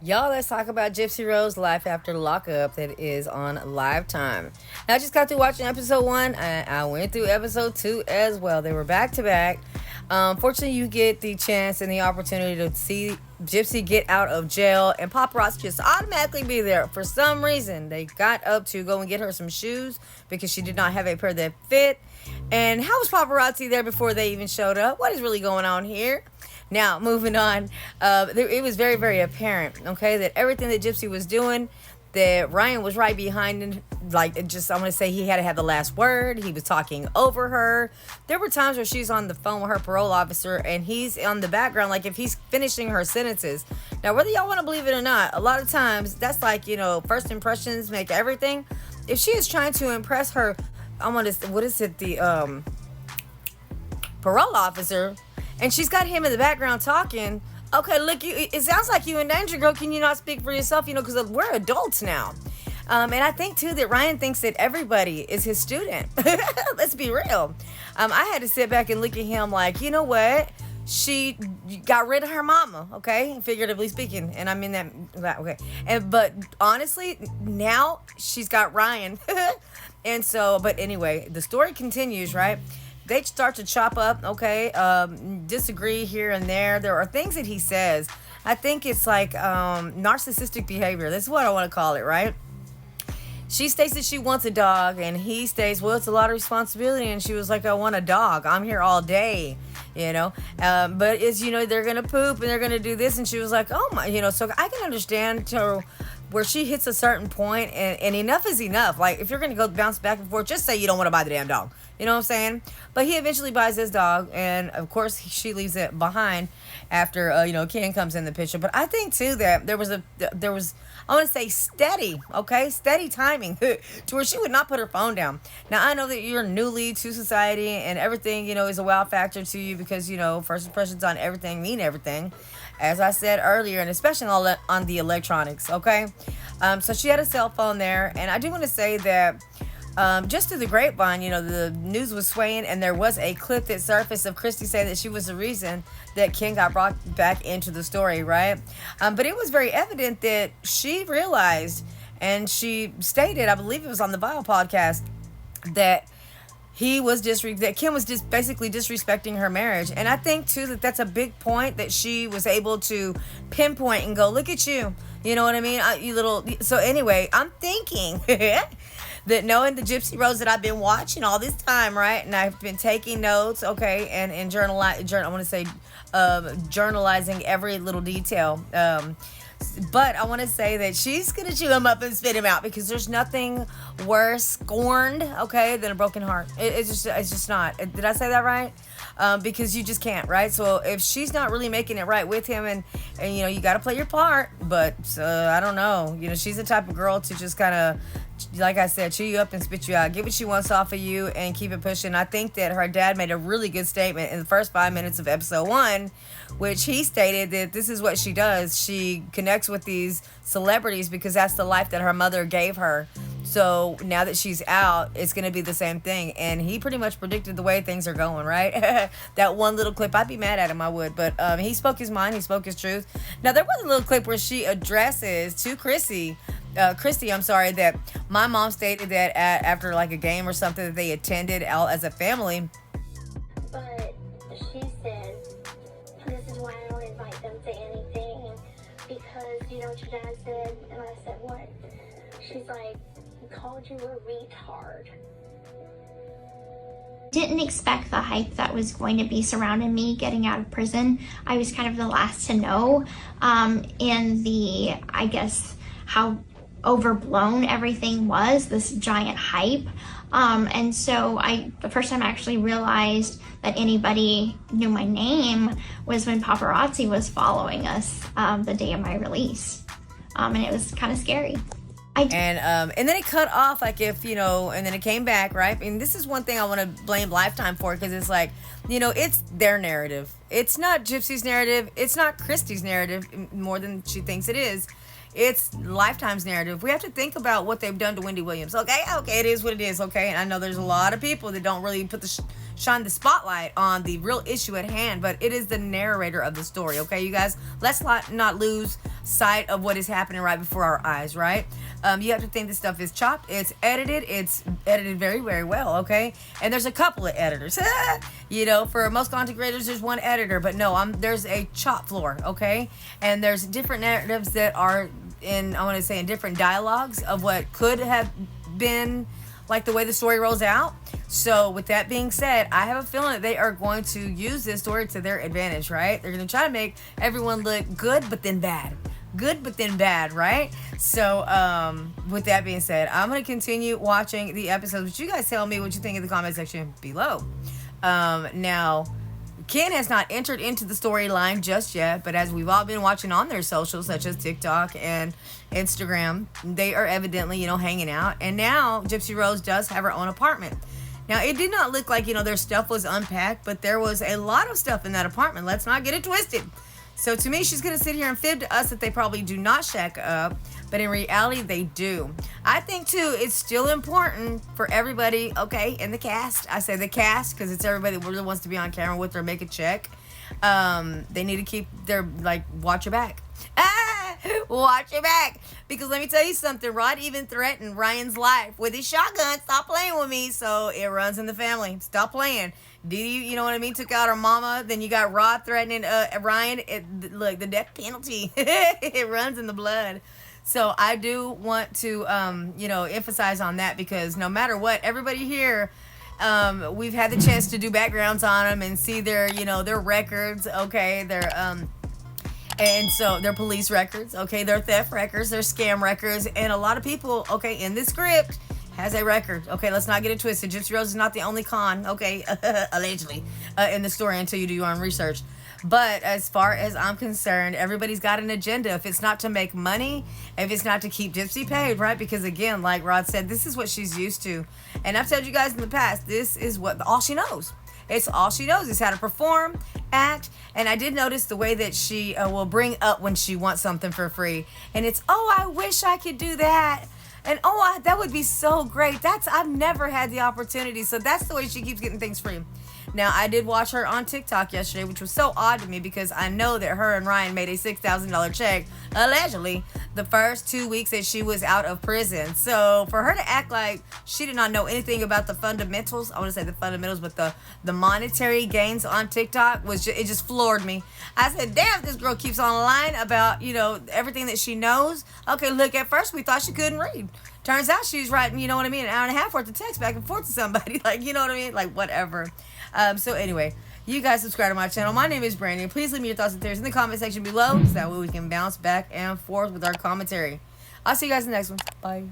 Y'all, let's talk about Gypsy Rose Life After Lockup that is on Lifetime. Now, I just got through watching episode 1. I went through episode 2 as well. They were back to back. Fortunately, you get the chance and the opportunity to see Gypsy get out of jail, and paparazzi just automatically be there. For some reason, they got up to go and get her some shoes because she did not have a pair that fit. And how was paparazzi there before they even showed up? What is really going on here? Now, moving on, it was very, very apparent, okay, that everything that Gypsy was doing, that Ryan was right behind him. Like, I want to say he had to have the last word. He was talking over her. There were times where she's on the phone with her parole officer, and he's on the background, like if he's finishing her sentences. Now, whether y'all want to believe it or not, a lot of times, that's like, first impressions make everything. If she is trying to impress her, the parole officer, and she's got him in the background talking. Okay, look, it sounds like you in danger, girl. Can you not speak for yourself? Because we're adults now. And I think, too, that Ryan thinks that everybody is his student. Let's be real. I had to sit back and look at him like, you know what? She got rid of her mama, okay? Figuratively speaking. And I mean that okay. But honestly, now she's got Ryan. And so, but anyway, the story continues, right? They start to chop up, okay? Disagree here and there. There are things that he says. I think it's like narcissistic behavior. That's what I want to call it, right? She states that she wants a dog, and he states, well, it's a lot of responsibility. And she was like, I want a dog. I'm here all day, But it's, they're going to poop and they're going to do this. And she was like, oh my, so I can understand where she hits a certain point, and enough is enough. Like, if you're going to go bounce back and forth, just say you don't want to buy the damn dog. You know what I'm saying? But he eventually buys this dog, and of course she leaves it behind after Ken comes in the picture. But I think too that there was I want to say steady timing to where she would not put her phone down. Now I know that you're newly to society and everything is a wow factor to you because first impressions on everything mean everything, as I said earlier, and especially on the electronics. Okay, so she had a cell phone there, and I do want to say that. Just through the grapevine, the news was swaying, and there was a clip that surfaced of Christy saying that she was the reason that Ken got brought back into the story, right? But it was very evident that she realized, and she stated, I believe it was on the Bio podcast, that Ken was just basically disrespecting her marriage. And I think too that that's a big point that she was able to pinpoint and go, look at you. You know what I mean? So anyway, I'm thinking that knowing the Gypsy Rose that I've been watching all this time, right? And I've been taking notes, okay, and journalizing every little detail. But I want to say that she's going to chew him up and spit him out because there's nothing worse scorned, okay, than a broken heart. It's just not. Did I say that right? Because you just can't, right? So if she's not really making it right with him, and you got to play your part, but I don't know. She's the type of girl to just kind of, like I said, chew you up and spit you out. Get what she wants off of you and keep it pushing. I think that her dad made a really good statement in the first 5 minutes of episode 1, which he stated that this is what she does. She connects with these celebrities because that's the life that her mother gave her. So now that she's out, it's going to be the same thing. And he pretty much predicted the way things are going, right? That one little clip, I'd be mad at him, I would. But he spoke his mind. He spoke his truth. Now, there was a little clip where she addresses to Christy, that my mom stated that after like a game or something that they attended out as a family. But she said, this is why I don't invite them to anything, because you know what your dad said? And I said, what? She's like, he called you a retard. Didn't expect the hype that was going to be surrounding me getting out of prison. I was kind of the last to know in the, I guess, how overblown everything was, this giant hype. And so the first time I actually realized that anybody knew my name was when paparazzi was following us the day of my release. And it was kind of scary. And then it cut off, like if, and then it came back, right? And this is one thing I want to blame Lifetime for, because it's like, it's their narrative. It's not Gypsy's narrative. It's not Christy's narrative more than she thinks it is. It's Lifetime's narrative. We have to think about what they've done to Wendy Williams. Okay, it is what it is, okay? And I know there's a lot of people that don't really put shine the spotlight on the real issue at hand, but it is the narrator of the story, okay, you guys? Let's not lose sight of what is happening right before our eyes, right? You have to think this stuff is chopped, it's edited very, very well, okay? And there's a couple of editors. For most content creators, there's one editor, but no, there's a chop floor, okay? And there's different narratives that are in different dialogues of what could have been like the way the story rolls out. So with that being said, I have a feeling that they are going to use this story to their advantage, right? They're going to try to make everyone look good, but then bad. Good, but then bad, right? So with that being said, I'm going to continue watching the episodes. But you guys tell me what you think in the comment section below. Now, Ken has not entered into the storyline just yet, but as we've all been watching on their socials, such as TikTok and Instagram, they are evidently, hanging out. And now Gypsy Rose does have her own apartment. Now, it did not look like, their stuff was unpacked, but there was a lot of stuff in that apartment. Let's not get it twisted. So to me, she's going to sit here and fib to us that they probably do not shack up, but in reality, they do. I think, too, it's still important for everybody, okay, in the cast. I say the cast because it's everybody that really wants to be on camera with her, make a check. They need to keep their, watch your back. Watch your back. Because let me tell you something, Rod even threatened Ryan's life with his shotgun. Stop playing with me. So it runs in the family. Stop playing. You know what I mean? Took out her mama. Then you got Rod threatening Ryan. Look, the death penalty. It runs in the blood. So I do want to, emphasize on that because no matter what, everybody here, we've had the chance to do backgrounds on them and see their, their records, okay, and so their police records, okay, their theft records, their scam records, and a lot of people, okay, in this script has a record. Okay, let's not get it twisted. Gypsy Rose is not the only con, okay, allegedly, in the story until you do your own research. But as far as I'm concerned, everybody's got an agenda. If it's not to make money, if it's not to keep Gypsy paid, right? Because again, like Rod said, this is what she's used to. And I've told you guys in the past, this is all she knows. It's all she knows is how to perform, act, and I did notice the way that she will bring up when she wants something for free. And it's, I wish I could do that. And that would be so great. I've never had the opportunity. So that's the way she keeps getting things free. Now, I did watch her on TikTok yesterday, which was so odd to me because I know that her and Ryan made a $6,000 check, allegedly, the first 2 weeks that she was out of prison. So for her to act like she did not know anything about the fundamentals, I want to say the fundamentals, but the monetary gains on TikTok, it just floored me. I said, damn, this girl keeps on lying about, everything that she knows. Okay, look, at first we thought she couldn't read. Turns out she's writing, an hour and a half worth of text back and forth to somebody. Whatever. So anyway, you guys subscribe to my channel. My name is Brandy. Please leave me your thoughts and theories in the comment section below so that way we can bounce back and forth with our commentary. I'll see you guys in the next one. Bye.